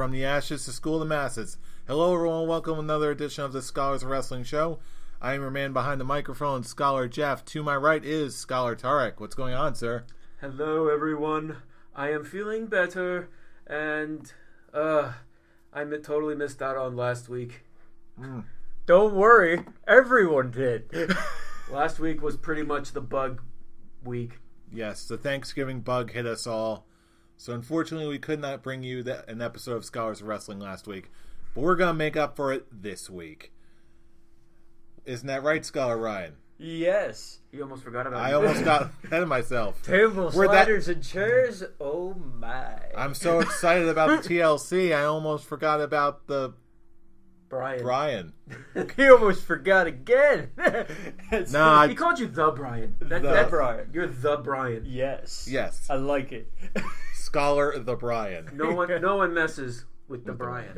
From the ashes to school the masses. Hello everyone, welcome to another edition of the Scholars of Wrestling Show. I am your man behind the microphone, Scholar Jeff. To my right is Scholar Tarek. What's going on, sir? Hello everyone. I am feeling better, and I totally missed out on last week. Don't worry, everyone did. Last week was pretty much the bug week. Yes, the Thanksgiving bug hit us all. So unfortunately, we could not bring you an episode of Scholars of Wrestling last week. But we're going to make up for it this week. Isn't that right, Scholar Ryan? Yes. You almost forgot about I it. almost got ahead of myself. Table sliders and chairs, oh my. I'm so excited about the TLC, I almost forgot about the Brian. He almost forgot again. Nah, he called you the Brian. The Brian. You're the Brian. Yes. Yes. I like it. Scholar the Brian. No one messes with the Brian.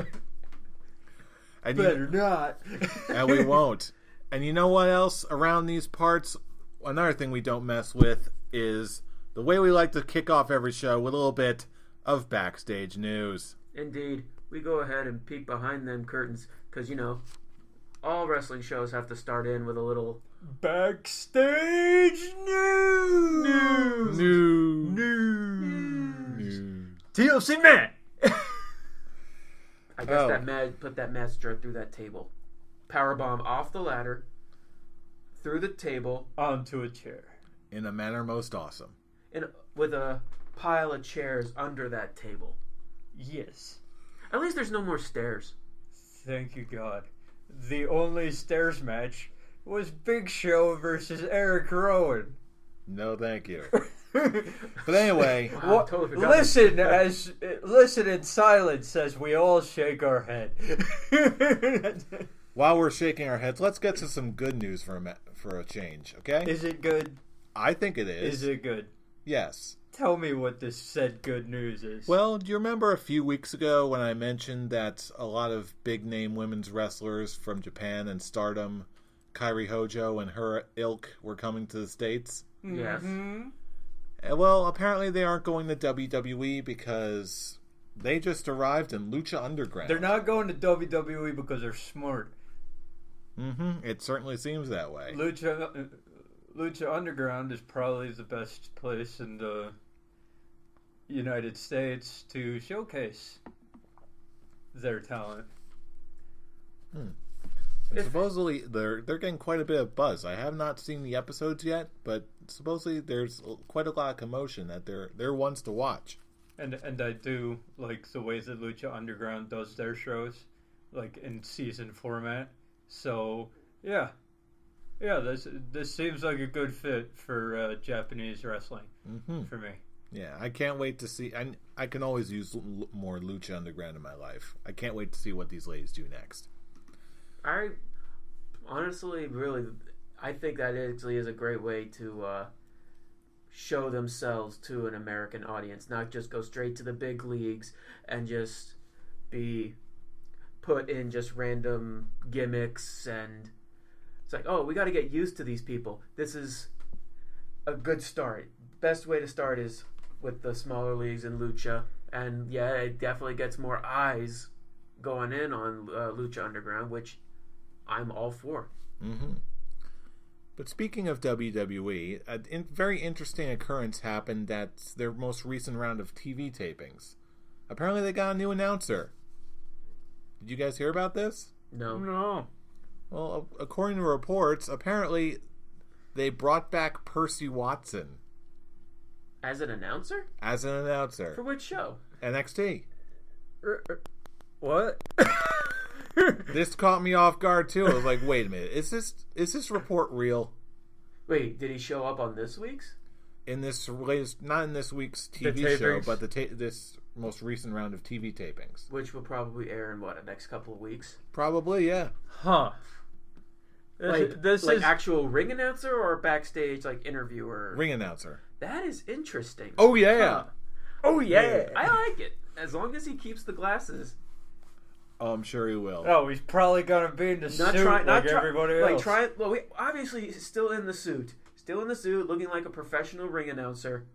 And Better not. And we won't. And you know what else around these parts? Another thing we don't mess with is the way we like to kick off every show with a little bit of backstage news. Indeed. We go ahead and peek behind them curtains because, you know, all wrestling shows have to start in with a little backstage news. TLC man. I guess put that match straight through that table. Powerbomb off the ladder, through the table, onto a chair. In a manner most awesome. With a pile of chairs under that table. Yes. At least there's no more stairs. Thank you, God. The only stairs match was Big Show versus Eric Rowan. No, thank you. But anyway, Wow, totally listen in silence as we all shake our head. while we're shaking our heads, let's get to some good news for a change, okay? Is it good? I think it is. Is it good? Yes. Tell me what this said good news is. Well, do you remember a few weeks ago when I mentioned that a lot of big-name women's wrestlers from Japan and Stardom, Kairi Hojo and her ilk, were coming to the States? Yes. Well, apparently they aren't going to WWE because they just arrived in Lucha Underground. They're not going to WWE because they're smart. It certainly seems that way. Lucha Underground is probably the best place in the United States to showcase their talent. And supposedly they're getting quite a bit of buzz. I have not seen the episodes yet, but supposedly there's quite a lot of commotion that they're ones to watch. And I do like the way that Lucha Underground does their shows, like in season format. So yeah, this seems like a good fit for Japanese wrestling for me. Yeah, I can't wait to see. I can always use more Lucha Underground in my life. I can't wait to see what these ladies do next. I honestly, really, I think that actually is a great way to show themselves to an American audience, not just go straight to the big leagues and just be put in just random gimmicks, and it's like, oh, we got to get used to these people. This is a good start. Best way to start is with the smaller leagues in Lucha, and yeah, it definitely gets more eyes going in on Lucha Underground, which I'm all for. But speaking of WWE, a very interesting occurrence happened at their most recent round of TV tapings. Apparently they got a new announcer. Did you guys hear about this? No. Well, according to reports, apparently they brought back Percy Watson. As an announcer? As an announcer. For which show? NXT. What? This caught me off guard too. I was like, wait a minute, is this report real? Wait, did he show up on this week's? In this latest, not in this week's TV show, but this most recent round of TV tapings, which will probably air in the next couple of weeks. Probably, yeah. Huh. This is actual ring announcer or backstage interviewer? Ring announcer. That is interesting. Oh yeah. Huh. Oh yeah. I like it as long as he keeps the glasses. Oh, I'm sure he will. Oh, he's probably gonna be in the suit everybody else. Obviously, he's still in the suit, looking like a professional ring announcer,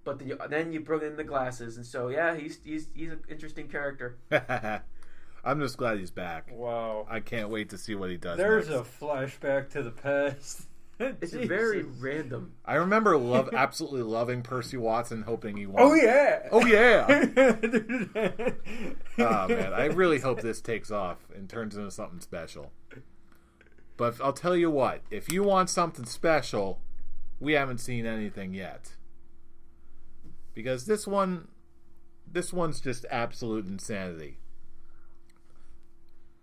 But then you bring in the glasses, and so yeah, he's an interesting character. I'm just glad he's back. Wow. I can't wait to see what he does There's next. a flashback to the past. It's Jesus. very random. I remember absolutely loving Percy Watson, hoping he won. Oh yeah. Oh yeah. Oh man, I really hope this takes off and turns into something special. But I'll tell you what, if you want something special, we haven't seen anything yet. Because this one's just absolute insanity.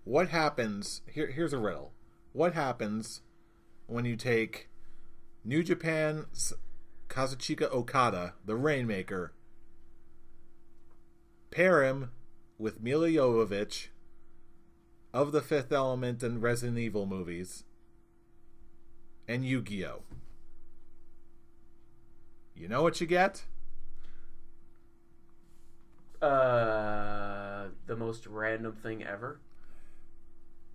What happens? Here's a riddle. What happens when you take New Japan's Kazuchika Okada, the Rainmaker, pair him with Mila Jovovich of the Fifth Element and Resident Evil movies, and Yu-Gi-Oh? You know what you get? The most random thing ever.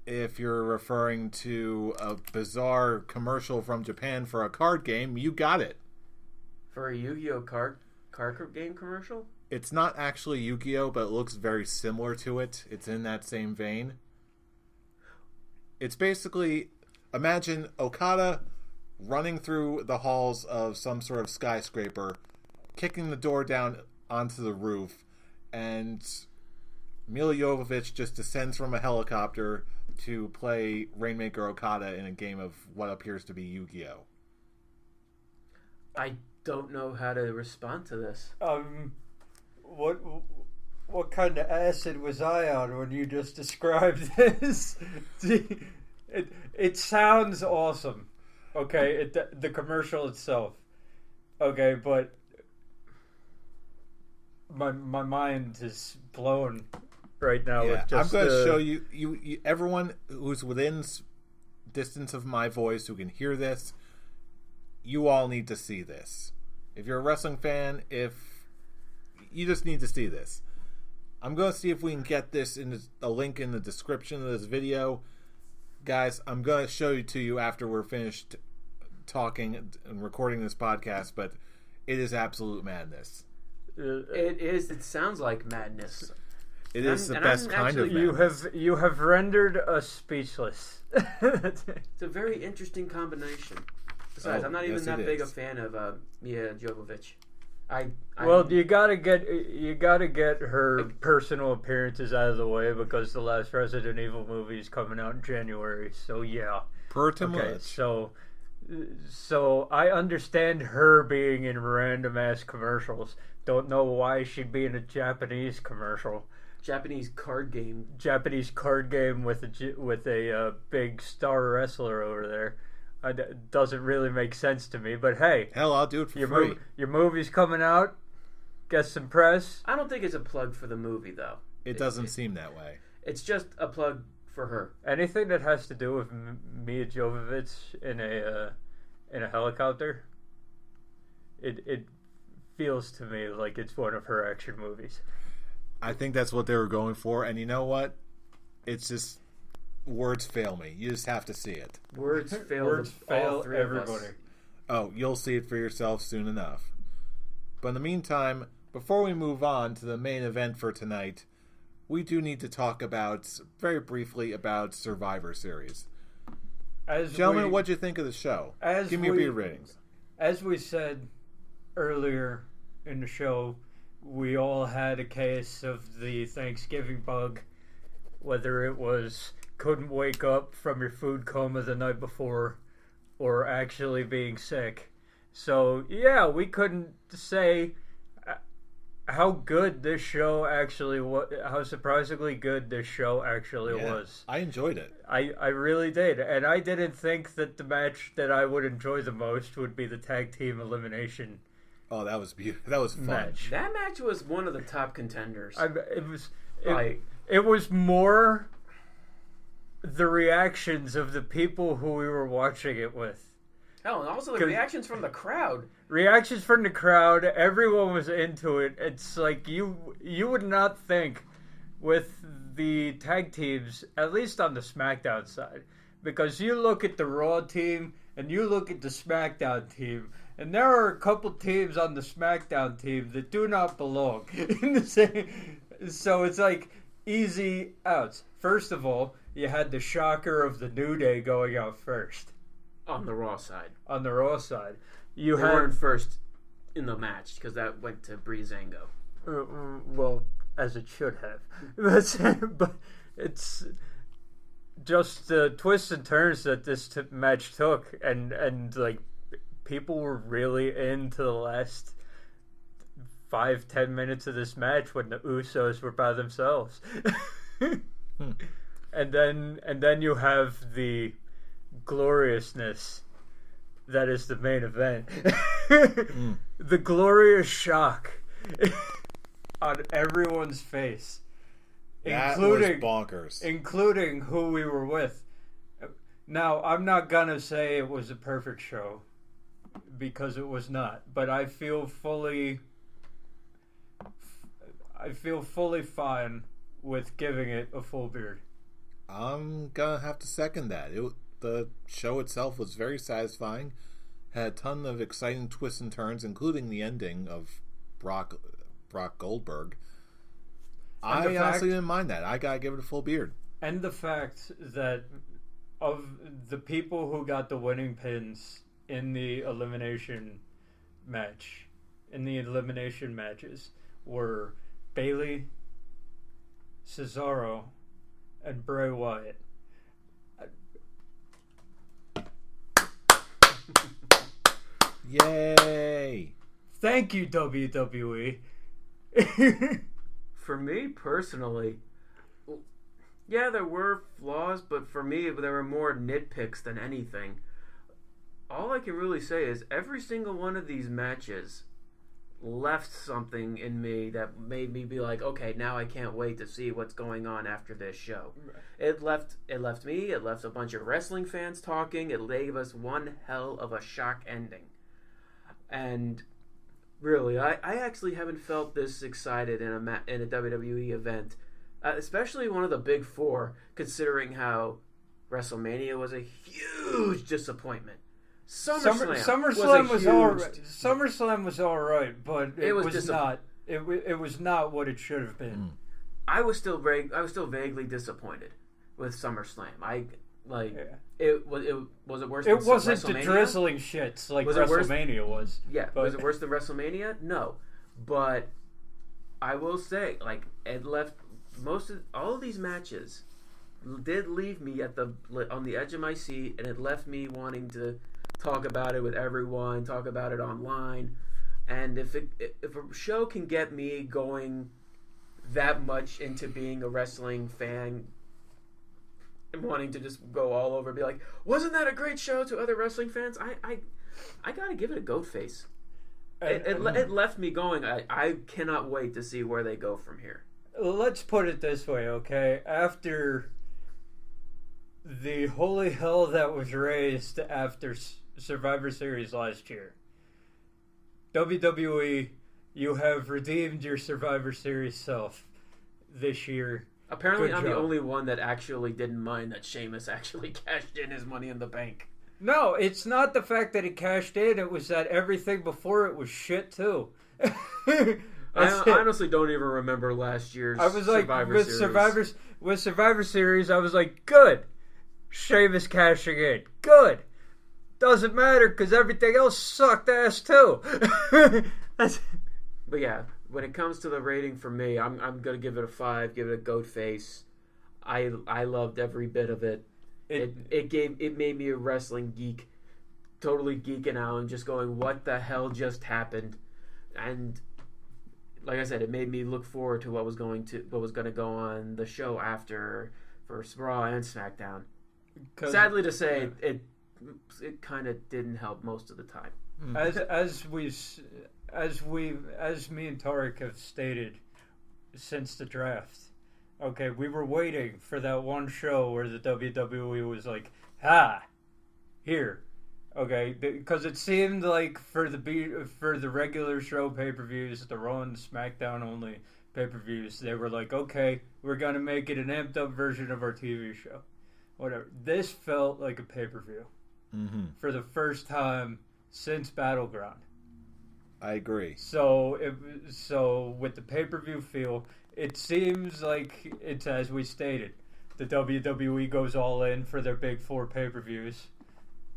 If you're referring to a bizarre commercial from Japan for a card game, you got it. For a Yu-Gi-Oh card game commercial? It's not actually Yu-Gi-Oh, but it looks very similar to it. It's in that same vein. It's basically, imagine Okada running through the halls of some sort of skyscraper, kicking the door down onto the roof, and Mila Jovovich just descends from a helicopter to play Rainmaker Okada in a game of what appears to be Yu-Gi-Oh. I don't know how to respond to this. What kind of acid was I on when you just described this? It sounds awesome. Okay, the commercial itself. Okay, but my mind is blown right now. Yeah, with just, I'm going to show you everyone who's within distance of my voice who can hear this. You all need to see this. If you're a wrestling fan, you just need to see this. I'm going to see if we can get this in a link in the description of this video. Guys, I'm going to show it to you after we're finished talking and recording this podcast, but it is absolute madness. It is. It sounds like madness. It is the best kind of madness. You have rendered us speechless. It's a very interesting combination. Besides, I'm not even that big a fan of Mia Jovovich. You gotta get her personal appearances out of the way because the last Resident Evil movie is coming out in January. So yeah, pretty much. So I understand her being in random ass commercials. Don't know why she'd be in a Japanese commercial. Japanese card game with a big star wrestler over there. Doesn't really make sense to me, but hey, hell, I'll do it for free. Your movie's coming out. Get some press. I don't think it's a plug for the movie, though. It doesn't seem that way. It's just a plug for her. Anything that has to do with Mia Jovovich in a helicopter, it feels to me like it's one of her action movies. I think that's what they were going for, and you know what? It's just words fail me. You just have to see it. Words fail everybody. Oh, you'll see it for yourself soon enough. But in the meantime, before we move on to the main event for tonight, we do need to talk very briefly about Survivor Series. Gentlemen, what'd you think of the show? Give me your ratings. As we said earlier in the show, we all had a case of the Thanksgiving bug, whether it was couldn't wake up from your food coma the night before or actually being sick. So, yeah, we couldn't say how good this show actually was, how surprisingly good this show actually was. I enjoyed it. I really did. And I didn't think that the match that I would enjoy the most would be the tag team elimination. Oh, that was beautiful. That was fun. Match. That match was one of the top contenders. It was more the reactions of the people who we were watching it with. Hell, and also the reactions from the crowd. Reactions from the crowd. Everyone was into it. It's like you would not think with the tag teams, at least on the SmackDown side, because you look at the Raw team and you look at the SmackDown team, and there are a couple teams on the SmackDown team that do not belong in the same. So it's like easy outs. First of all, you had the shocker of the New Day going out first. On the Raw side. On the Raw side. They weren't first in the match because that went to Breezango. Well, as it should have. But it's just the twists and turns that this match took, and like people were really into the last 5-10 minutes of this match when the Usos were by themselves. And then you have the gloriousness that is the main event. The glorious shock on everyone's face. That was bonkers. Including who we were with. Now, I'm not gonna say it was a perfect show, because it was not. But I feel fully fine with giving it a full beard. I'm gonna have to second that. The show itself was very satisfying. Had a ton of exciting twists and turns, including the ending of Brock Goldberg. I honestly didn't mind that. I gotta give it a full beard. And the fact that of the people who got the winning pins in the elimination matches were Bayley, Cesaro, and Bray Wyatt. Yay! Thank you, WWE. For me personally, yeah, there were flaws, but for me, there were more nitpicks than anything. All I can really say is every single one of these matches left something in me that made me be like, okay, now I can't wait to see what's going on after this show. It left me, it left a bunch of wrestling fans talking, it gave us one hell of a shock ending. And really, I actually haven't felt this excited in a WWE event, especially one of the big four, considering how WrestleMania was a huge disappointment. SummerSlam was all right, but it was not. It was not what it should have been. I was still vaguely disappointed with SummerSlam. It was it worse? It than wasn't WrestleMania? the drizzling shits like WrestleMania was. Yeah, but... was it worse than WrestleMania? No, but I will say, like, it left all of these matches did leave me on the edge of my seat, and it left me wanting to talk about it with everyone, talk about it online, and if a show can get me going that much into being a wrestling fan and wanting to just go all over and be like, wasn't that a great show to other wrestling fans? I gotta give it a goat face. It left me going, I cannot wait to see where they go from here. Let's put it this way, okay? After the holy hell that was raised after Survivor Series last year, WWE, you have redeemed your Survivor Series self this year. Apparently, I'm the only one that actually didn't mind that Sheamus actually cashed in his Money in the Bank. No, it's not the fact that he cashed in. It was that everything before it was shit, too. I honestly don't even remember last year's Survivor Series. With Survivor Series, I was like, good. Sheamus cashing in. Good. Doesn't matter because everything else sucked ass, too. But yeah, when it comes to the rating for me, I'm going to give it a 5, give it a goat face. I loved every bit of it. It made me a wrestling geek, totally geeking out and just going, what the hell just happened? And like I said, it made me look forward to what was going to go on the show after for Raw and SmackDown. Sadly to say, it kind of didn't help most of the time. As me and Tarek have stated since the draft. Okay, we were waiting for that one show where the WWE was like, here. Okay, because it seemed like for the regular show pay-per-views, the Raw and SmackDown only pay-per-views, they were like, okay, we're going to make it an amped-up version of our TV show. Whatever. This felt like a pay-per-view. for the first time since Battleground. I agree. So with the pay-per-view feel, it seems like it's as we stated. The WWE goes all in for their big 4 pay-per-views,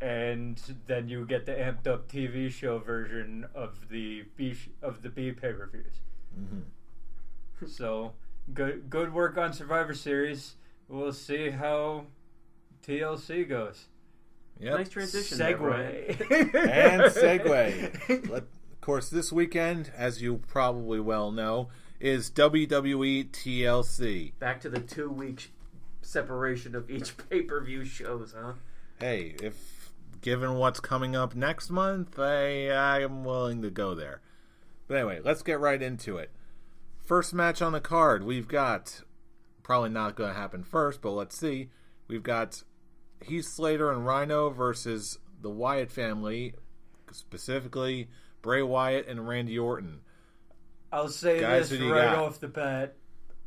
and then you get the amped up TV show version of the B pay-per-views. So good work on Survivor Series. We'll see how TLC goes. Yep. Nice transition. Segue. And segue. Of course, this weekend, as you probably well know, is WWE TLC. Back to the 2-week separation of each pay-per-view shows, huh? Hey, if given what's coming up next month, I am willing to go there. But anyway, let's get right into it. First match on the card, we've got, probably not going to happen first, but let's see. We've got Heath Slater and Rhino versus the Wyatt family, specifically Bray Wyatt and Randy Orton. I'll say Guys, this who do you right got? off the bat,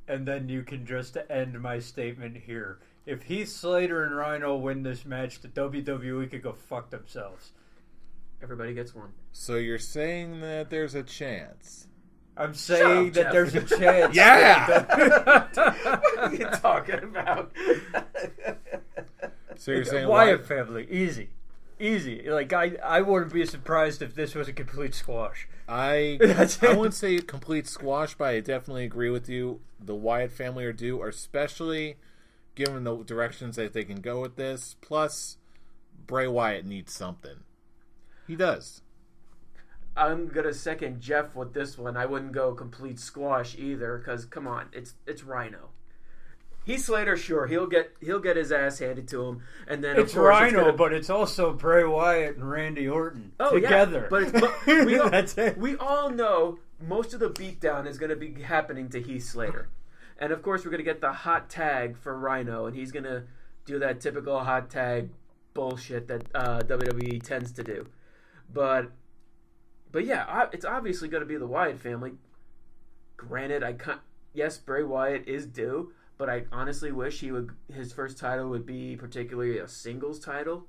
and then you can just end my statement here. If Heath Slater and Rhino win this match, the WWE could go fuck themselves. Everybody gets one. So you're saying that there's a chance? I'm saying up, that Jeff. there's a chance. Yeah! What are you talking about? So you're saying Wyatt family, easy. Like I wouldn't be surprised if this was a complete squash. I wouldn't say complete squash, but I definitely agree with you. The Wyatt family are due, especially given the directions that they can go with this. Plus, Bray Wyatt needs something. He does. I'm gonna second Jeff with this one. I wouldn't go complete squash either, because come on, it's Rhino. Heath Slater, sure, he'll get his ass handed to him, and then It's of course Rhino, but it's also Bray Wyatt and Randy Orton together. Yeah, but we all, That's it. we all know most of the beatdown is going to be happening to Heath Slater, and of course we're going to get the hot tag for Rhino, and he's going to do that typical hot tag bullshit that WWE tends to do, but yeah, it's obviously going to be the Wyatt family. Granted, yes, Bray Wyatt is due. But I honestly wish his first title would be particularly a singles title.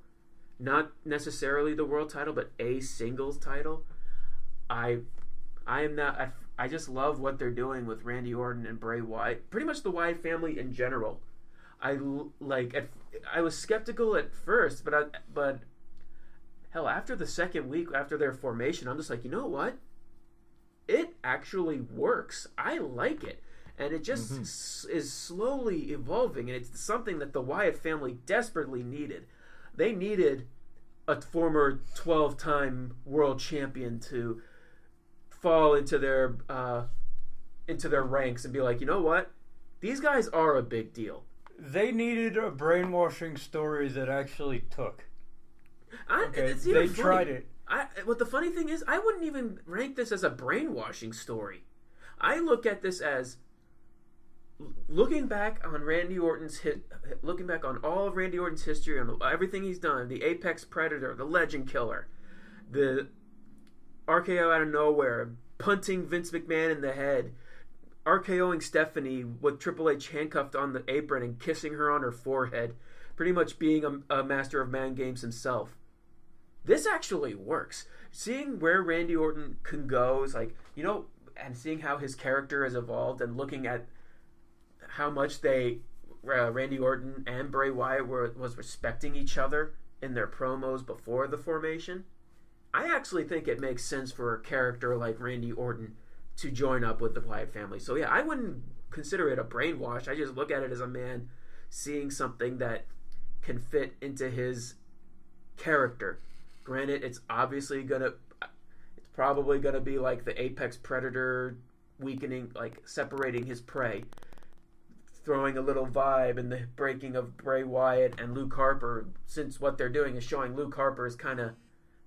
Not necessarily the world title, but a singles title. I just love what they're doing with Randy Orton and Bray Wyatt. Pretty much the Wyatt family in general. I was skeptical at first, but hell, after the second week, after their formation, I'm just like, you know what? It actually works. I like it. And it just is slowly evolving, and it's something that the Wyatt family desperately needed. They needed a former 12-time world champion to fall into their ranks and be like, you know what? These guys are a big deal. They needed a brainwashing story that actually took. They tried it. What the funny thing is, I wouldn't even rank this as a brainwashing story. I look at this as looking back on all of Randy Orton's history, on everything he's done, the Apex Predator, the Legend Killer, the RKO out of nowhere, punting Vince McMahon in the head, RKOing Stephanie with Triple H handcuffed on the apron and kissing her on her forehead, pretty much being a master of man games himself. This actually works. Seeing where Randy Orton can go is like, and seeing how his character has evolved, and looking at how much Randy Orton and Bray Wyatt was respecting each other in their promos before the formation, I actually think it makes sense for a character like Randy Orton to join up with the Wyatt family. So yeah, I wouldn't consider it a brainwash. I just look at it as a man seeing something that can fit into his character. Granted, it's probably gonna be like the Apex Predator weakening, like separating his prey, throwing a little vibe in the breaking of Bray Wyatt and Luke Harper, since what they're doing is showing Luke Harper is kind of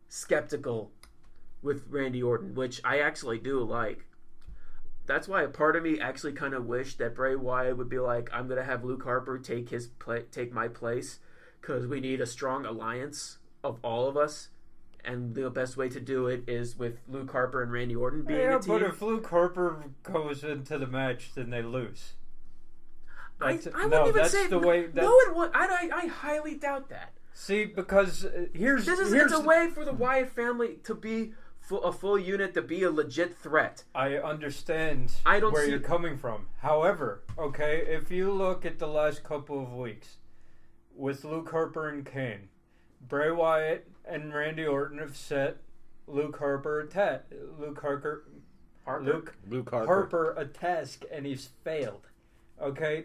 skeptical with Randy Orton, which I actually do like. That's why a part of me actually kind of wished that Bray Wyatt would be like, I'm going to have Luke Harper take my place, because we need a strong alliance of all of us, and the best way to do it is with Luke Harper and Randy Orton being a team. But if Luke Harper goes into the match, then they lose. I wouldn't even say... No, it would. I highly doubt that. See, because it's a way for the Wyatt family to be a full unit, to be a legit threat. I understand where you're coming from. However, okay, if you look at the last couple of weeks with Luke Harper and Kane, Bray Wyatt and Randy Orton have set Luke Harper a task, and he's failed. Okay,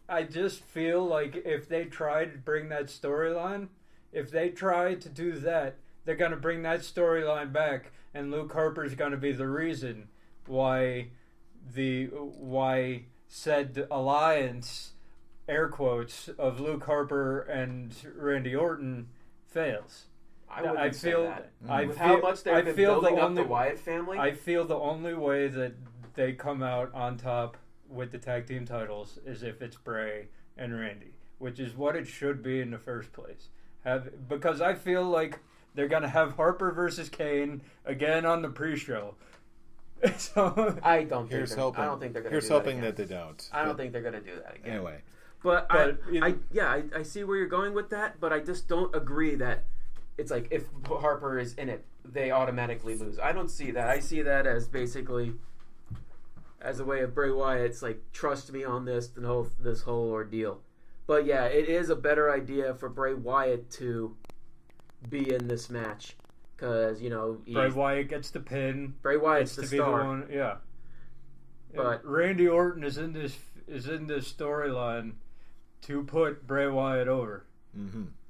I just feel like if they try to bring that storyline, if they try to do that, they're going to bring that storyline back, and Luke Harper's going to be the reason why said alliance, air quotes, of Luke Harper and Randy Orton fails. I feel that. With how much they've been building up the Wyatt family, I feel the only way that they come out on top with the tag team titles is if it's Bray and Randy, which is what it should be in the first place. Because I feel like they're gonna have Harper versus Kane again on the pre-show. So I don't think they're gonna. Here's hoping that they don't. I don't think they're gonna do that again. Anyway, but I see where you're going with that, but I just don't agree that it's like if Harper is in it, they automatically lose. I don't see that. I see that as basically as a way of Bray Wyatt's like, trust me on this whole ordeal. But yeah, it is a better idea for Bray Wyatt to be in this match because Bray Wyatt gets the pin. Bray Wyatt's the star. The one, yeah. But Randy Orton is in this storyline to put Bray Wyatt over,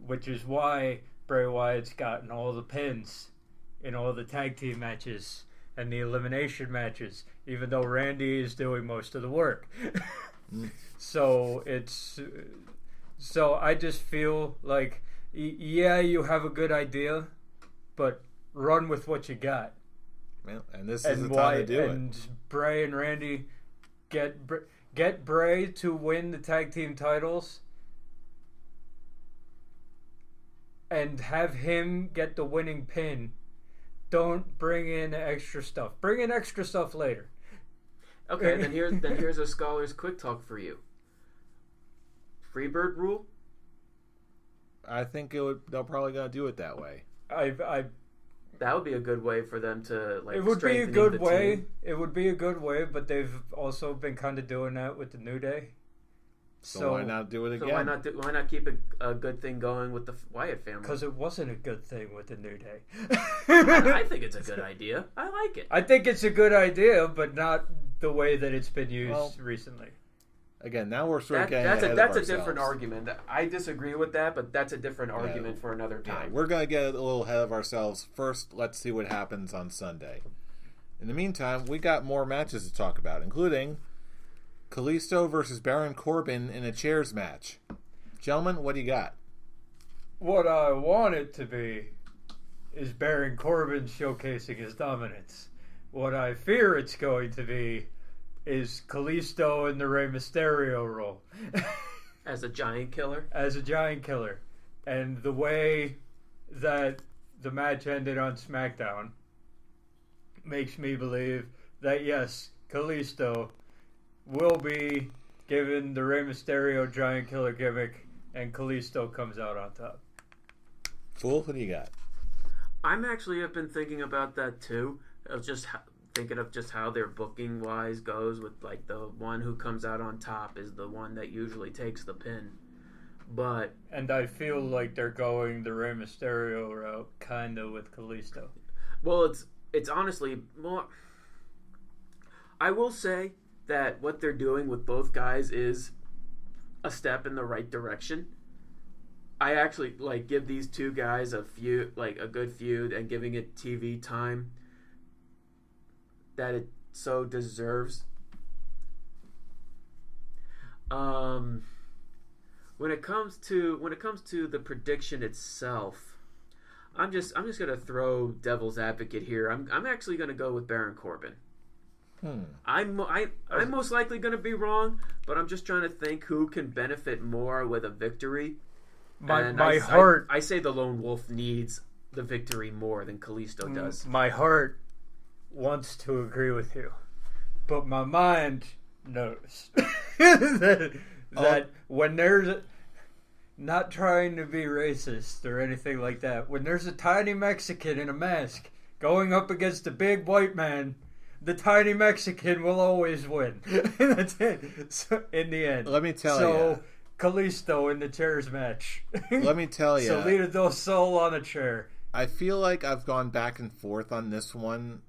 which is why Bray Wyatt's gotten all the pins in all the tag team matches and the elimination matches, even though Randy is doing most of the work. So I just feel like, yeah, you have a good idea, but run with what you got. Well, and this is the time to do it. And Bray and Randy get Bray to win the tag team titles, and have him get the winning pin. Don't bring in extra stuff. Bring in extra stuff later. Okay, then here's a scholar's quick talk for you. Freebird rule? I think they'll probably gonna do it that way. That would be a good way for them to It would be a good way. Team. It would be a good way, but they've also been kind of doing that with the New Day. So why not do it again? So why not keep a good thing going with the Wyatt family? Because it wasn't a good thing with the New Day. I think it's a good idea. I like it. I think it's a good idea, but not the way that it's been used recently. Again, now we're sort of getting ahead of that's ourselves. A different argument. I disagree with that, but that's a different argument for another time. Yeah, we're going to get a little ahead of ourselves. First, let's see what happens on Sunday. In the meantime, we got more matches to talk about, including Kalisto versus Baron Corbin in a chairs match. Gentlemen, what do you got? What I want it to be is Baron Corbin showcasing his dominance. What I fear it's going to be is Kalisto in the Rey Mysterio role. As a giant killer? As a giant killer. And the way that the match ended on SmackDown makes me believe that, yes, Kalisto will be given the Rey Mysterio giant killer gimmick, and Kalisto comes out on top. Fool, what do you got? I've been thinking about that too. Thinking of just how their booking wise goes with like the one who comes out on top is the one that usually takes the pin. And I feel like they're going the Rey Mysterio route kinda with Kalisto. Well, it's honestly more. I will say that what they're doing with both guys is a step in the right direction. I actually give these two guys a good feud and giving it TV time that it so deserves. When it comes to the prediction itself, I'm just gonna throw devil's advocate here. I'm actually gonna go with Baron Corbin. I'm most likely gonna be wrong, but I'm just trying to think who can benefit more with a victory. I say the Lone Wolf needs the victory more than Kalisto does. My heart wants to agree with you, but my mind knows that when there's not trying to be racist or anything like that. When there's a tiny Mexican in a mask going up against a big white man, the tiny Mexican will always win. That's it. So, in the end. Let me tell you. So, Kalisto in the chairs match. Let me tell you. Salida del Sol on a chair. I feel like I've gone back and forth on this one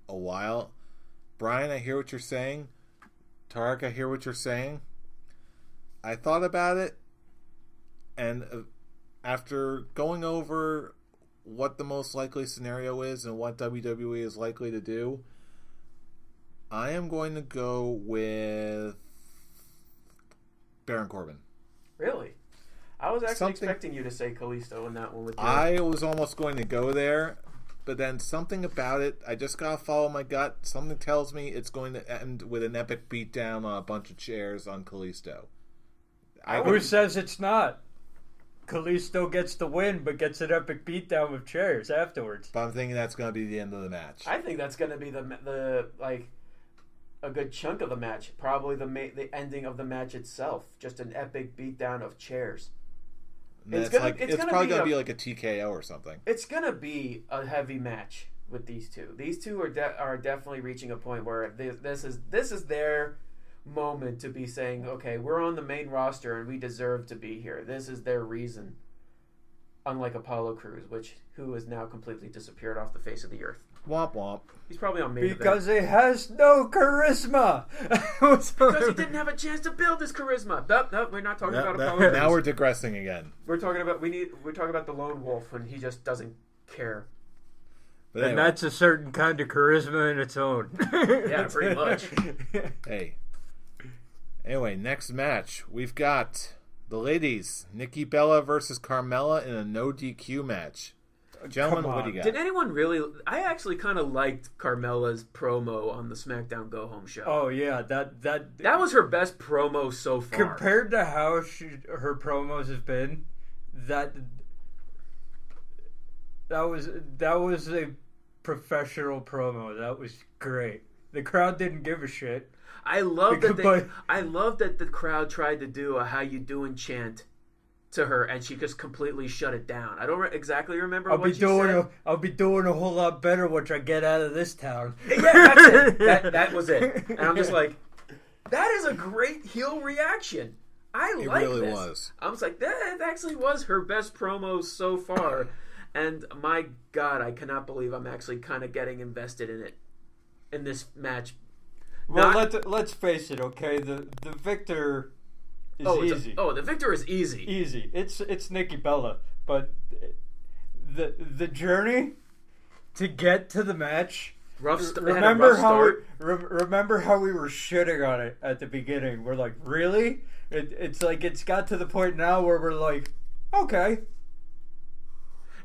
a while. Brian, I hear what you're saying. Tarek, I hear what you're saying. I thought about it, and after going over what the most likely scenario is and what WWE is likely to do, I am going to go with Baron Corbin. Really? I was actually expecting you to say Kalisto in that one with you. I was almost going to go there, but then something about it, I just gotta follow my gut. Something tells me it's going to end with an epic beatdown on a bunch of chairs on Kalisto. Who says it's not? Kalisto gets the win, but gets an epic beatdown with chairs afterwards. But I'm thinking that's going to be the end of the match. I think that's going to be the a good chunk of the match. Probably the ending of the match itself. Just an epic beatdown of chairs. It's probably going to be like a TKO or something. It's going to be a heavy match with these two. These two are definitely reaching a point where this is their moment to be saying, okay, we're on the main roster and we deserve to be here. This is their reason. Unlike Apollo Crews, who has now completely disappeared off the face of the earth. Womp womp. He's probably on main because event. he has no charisma. Because he didn't have a chance to build his charisma. No, we're not talking about Apollo Crews. Now we're digressing again. We're talking about the lone wolf when he just doesn't care. But anyway. And that's a certain kind of charisma in its own. Yeah, pretty much. Hey. Anyway, next match. We've got the ladies, Nikki Bella versus Carmella in a no DQ match. Gentlemen, what do you got? Did anyone really... I actually kind of liked Carmella's promo on the SmackDown Go Home show. Oh, yeah. That was her best promo so far. Compared to how her promos have been, that was a professional promo. That was great. The crowd didn't give a shit. I love that the crowd tried to do a "How you doing" chant to her, and she just completely shut it down. I don't exactly remember what she said. I'll be doing a whole lot better once I get out of this town. Yeah, that's it. That was it. And I'm just like, that is a great heel reaction. It really this. Was. I was like, that actually was her best promo so far. And my God, I cannot believe I'm actually kind of getting invested in this match. Well, let's face it, okay? The victor is easy. The victor is easy. Easy. It's Nikki Bella, but the journey to get to the match. Remember how we were shitting on it at the beginning? We're like, really? It's like it's got to the point now where we're like, okay.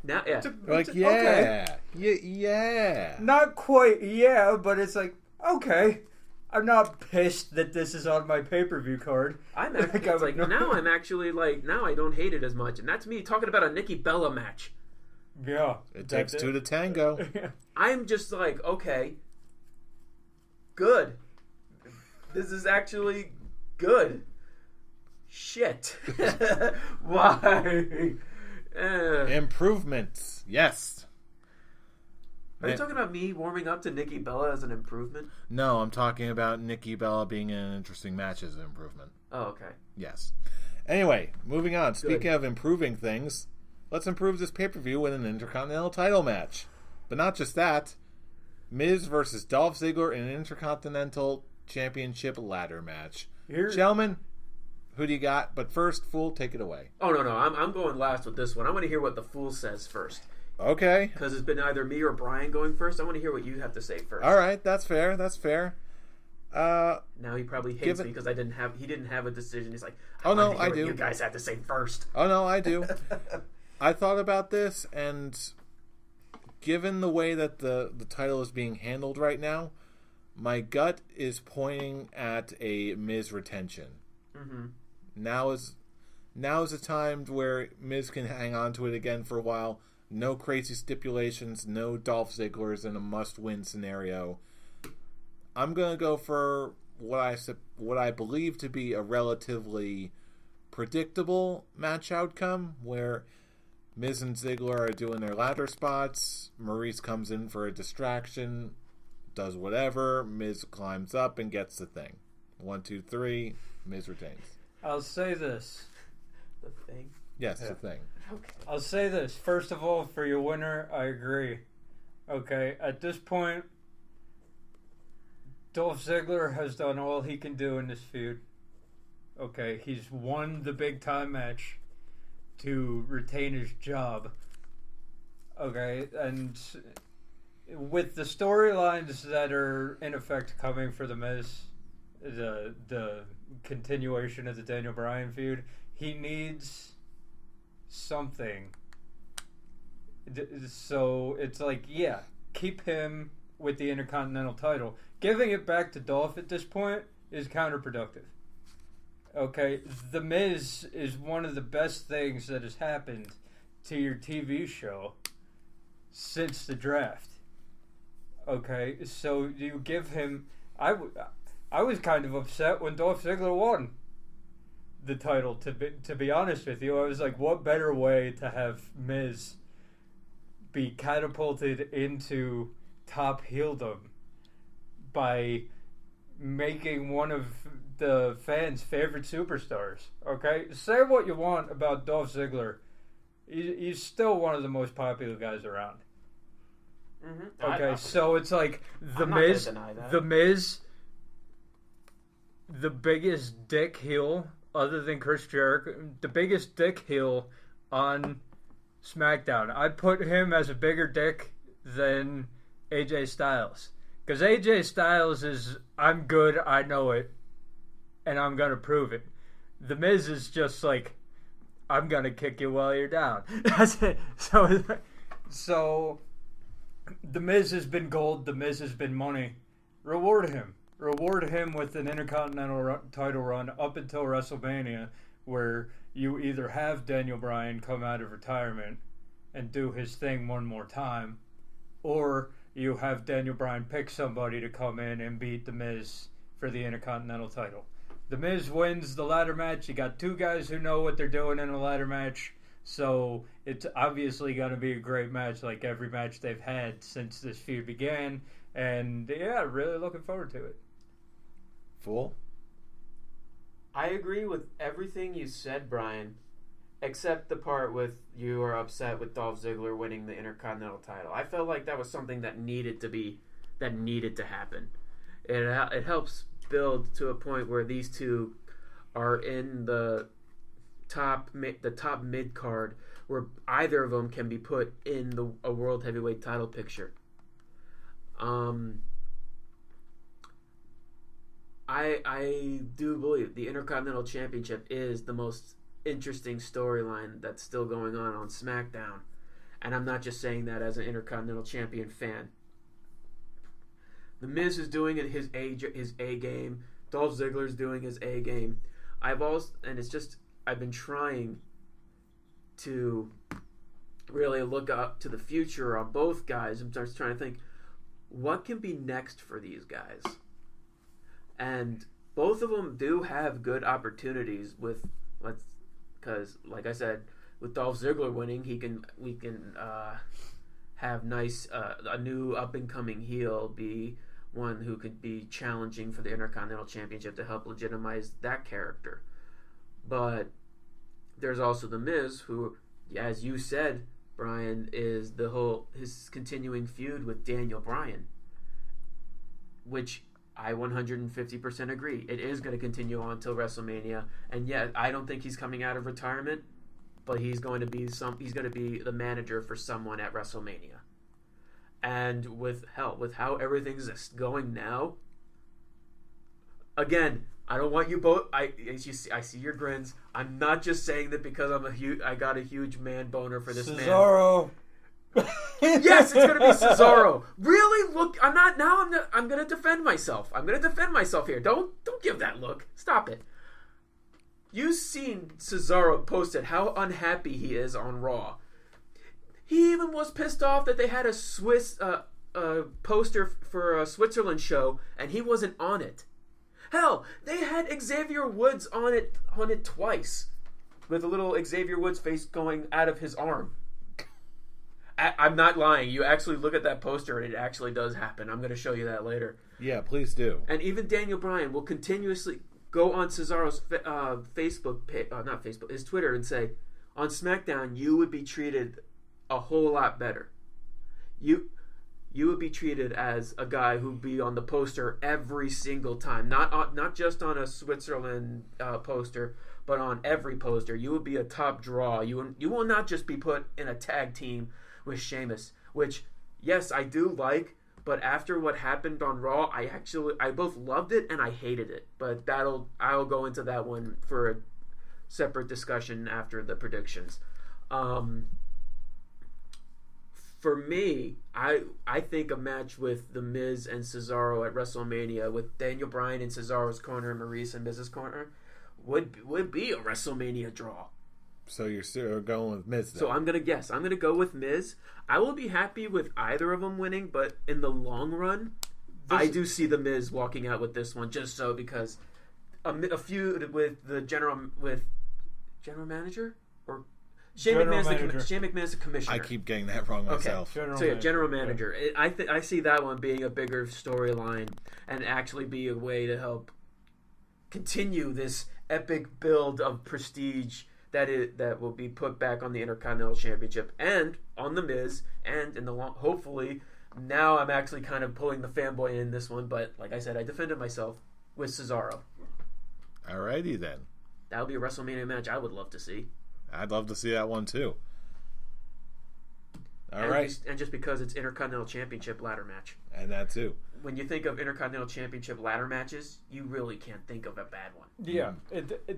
Now, yeah, like okay. Yeah. Not quite, yeah, but it's like, okay. I'm not pissed that this is on my pay-per-view card. Now I'm actually like, now I don't hate it as much. And that's me talking about a Nikki Bella match. Yeah. It takes two to tango. I'm just like, okay, good. This is actually good. Shit. Why? Improvements. Yes. Are you talking about me warming up to Nikki Bella as an improvement? No, I'm talking about Nikki Bella being in an interesting match as an improvement. Oh, okay. Yes. Anyway, moving on. Good. Speaking of improving things, let's improve this pay-per-view with an Intercontinental title match. But not just that. Miz versus Dolph Ziggler in an Intercontinental Championship ladder match. Gentlemen, who do you got? But first, Fool, take it away. Oh, no. I'm going last with this one. I want to hear what the Fool says first. Okay. Because it's been either me or Brian going first. I want to hear what you have to say first. All right, that's fair. Now he probably hates me because he didn't have a decision. He's like, I do. What you guys have to say first. Oh no, I do. I thought about this, and given the way that the title is being handled right now, my gut is pointing at a Miz retention. Mm-hmm. Now is a time where Miz can hang on to it again for a while. No crazy stipulations, no Dolph Ziggler's in a must-win scenario. I'm going to go for what I believe to be a relatively predictable match outcome where Miz and Ziggler are doing their ladder spots. Maurice comes in for a distraction, does whatever. Miz climbs up and gets the thing. 1, 2, 3. Miz retains. I'll say this. The thing? Yes, the thing. Okay. I'll say this. First of all, for your winner, I agree. Okay, at this point, Dolph Ziggler has done all he can do in this feud. Okay, he's won the big time match to retain his job. Okay, and with the storylines that are in effect coming for The Miz, the continuation of the Daniel Bryan feud, he needs something. So it's like, yeah, keep him with the Intercontinental title. Giving it back to Dolph at this point is counterproductive. Okay, The Miz is one of the best things that has happened to your TV show since the draft. Okay, so you give him... I was kind of upset when Dolph Ziggler won the title, to be honest with you. I was like, what better way to have Miz be catapulted into top heeldom by making one of the fans' favorite superstars. Okay, say what you want about Dolph Ziggler, he's still one of the most popular guys around. Mm-hmm. Okay, so it's like the Miz, the biggest dick heel other than Chris Jericho, the biggest dick heel on SmackDown. I'd put him as a bigger dick than AJ Styles. Because AJ Styles is, I'm good, I know it, and I'm going to prove it. The Miz is just like, I'm going to kick you while you're down. That's it. So, The Miz has been gold, The Miz has been money. Reward him. Reward him with an Intercontinental title run up until WrestleMania, where you either have Daniel Bryan come out of retirement and do his thing one more time, or you have Daniel Bryan pick somebody to come in and beat The Miz for the Intercontinental title. The Miz wins the ladder match. You got two guys who know what they're doing in a ladder match, so it's obviously going to be a great match like every match they've had since this feud began. And yeah, really looking forward to it. Fool? I agree with everything you said, Brian, except the part with you are upset with Dolph Ziggler winning the Intercontinental title. I felt like that was something that needed to happen. It helps build to a point where these two are in the top mid card, where either of them can be put in a world heavyweight title picture. I do believe the Intercontinental Championship is the most interesting storyline that's still going on SmackDown. And I'm not just saying that as an Intercontinental Champion fan. The Miz is doing it his A game. Dolph Ziggler's doing his A game. I've been trying to really look up to the future on both guys. I'm just trying to think, what can be next for these guys? And both of them do have good opportunities because like I said, with Dolph Ziggler winning, we can have a new up and coming heel be one who could be challenging for the Intercontinental Championship to help legitimize that character. But there's also The Miz, who, as you said, Brian, is his continuing feud with Daniel Bryan, which I 150% agree. It is going to continue on until WrestleMania, and yet I don't think he's coming out of retirement, but he's going to be the manager for someone at WrestleMania. And with how everything's going now, again, I don't want you both. I see your grins. I'm not just saying that because I got a huge man boner for this Cesaro. Man. Yes, it's gonna be Cesaro. Really? Look, I'm gonna defend myself. I'm gonna defend myself here. Don't give that look. Stop it. You've seen Cesaro posted how unhappy he is on Raw. He even was pissed off that they had a Swiss poster for a Switzerland show and he wasn't on it. Hell, they had Xavier Woods on it twice. with a little Xavier Woods face going out of his arm. I'm not lying. You actually look at that poster and it actually does happen. I'm going to show you that later. Yeah, please do. And even Daniel Bryan will continuously go on Cesaro's Facebook page, not Facebook, his Twitter, and say, on SmackDown, you would be treated a whole lot better. You would be treated as a guy who'd be on the poster every single time. Not just on a Switzerland poster, but on every poster. You would be a top draw. You will not just be put in a tag team with Sheamus, which, yes, I do like, but after what happened on Raw, I both loved it and I hated it. But I'll go into that one for a separate discussion after the predictions. For me, I think a match with The Miz and Cesaro at WrestleMania with Daniel Bryan in Cesaro's corner and Maurice in Miz's corner would be a WrestleMania draw. So you're still going with Miz then? So I'm going to go with Miz. I will be happy with either of them winning, but in the long run, I do see The Miz walking out with this one just so because a feud with the general manager or Shane McMahon's the commissioner. I keep getting that wrong myself. Okay. General manager. Yeah. I see that one being a bigger storyline and actually be a way to help continue this epic build of prestige that will be put back on the Intercontinental Championship and on The Miz, and in the hopefully now I'm actually kind of pulling the fanboy in this one, but like I said, I defended myself with Cesaro. Alrighty then. That would be a WrestleMania match I would love to see. I'd love to see that one too. All right. And just because it's Intercontinental Championship ladder match. And that too. When you think of Intercontinental Championship ladder matches, you really can't think of a bad one. Yeah.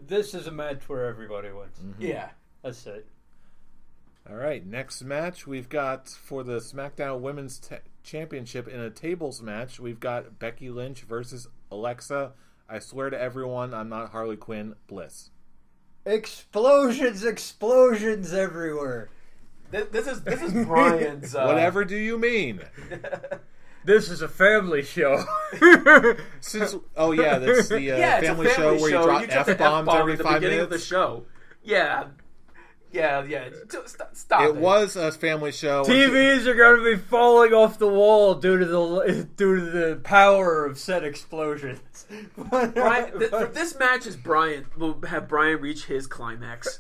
This is a match where everybody wins. Mm-hmm. Yeah. That's it. All right. Next match we've got for the SmackDown Women's Championship in a tables match. We've got Becky Lynch versus Alexa. I swear to everyone, I'm not Harley Quinn. Bliss. Explosions everywhere. This is Brian's. Whatever do you mean? This is a family show. That's the family show where you drop F-bombs every 5 minutes. Of the show. Yeah. Stop. It was a family show. TVs are going to be falling off the wall due to the power of said explosions. This match will have Brian reach his climax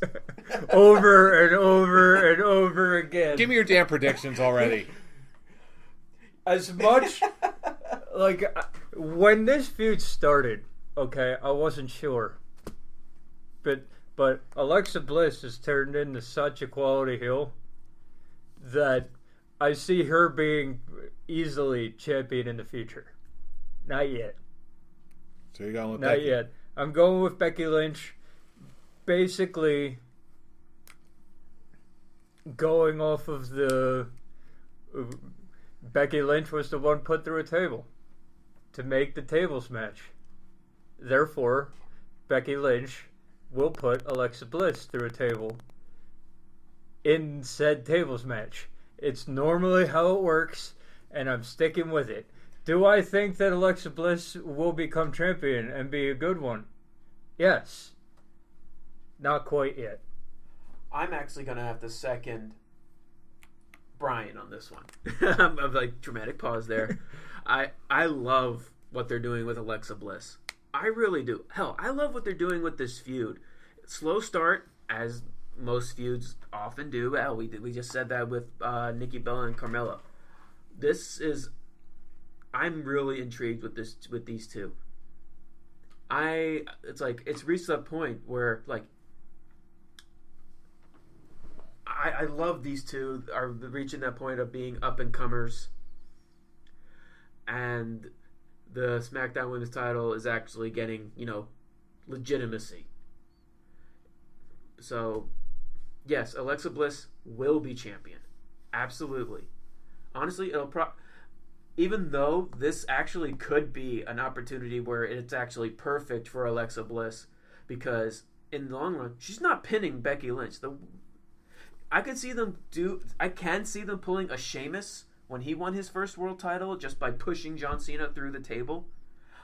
over and over and over again. Give me your damn predictions already. As much when this feud started, okay, I wasn't sure, But Alexa Bliss has turned into such a quality heel that I see her being easily champion in the future. Not yet. So you're going with Not Becky? yet. I'm going with Becky Lynch. Basically, going off of the... Becky Lynch was the one put through a table to make the tables match. Therefore, Becky Lynch will put Alexa Bliss through a table in said tables match. It's normally how it works, and I'm sticking with it. Do I think that Alexa Bliss will become champion and be a good one? Yes. Not quite yet. I'm actually going to have to second Brian on this one. I'm like, dramatic pause there. I love what they're doing with Alexa Bliss. I really do. Hell, I love what they're doing with this feud. Slow start, as most feuds often do. Hell, we just said that with Nikki Bella and Carmella. I'm really intrigued with these two. It's reached that point where I love these two are reaching that point of being up and comers, and the SmackDown Women's title is actually getting, legitimacy. So, yes, Alexa Bliss will be champion. Absolutely. Honestly, even though this actually could be an opportunity where it's actually perfect for Alexa Bliss, because in the long run, she's not pinning Becky Lynch. I can see them pulling a Sheamus when he won his first world title just by pushing John Cena through the table.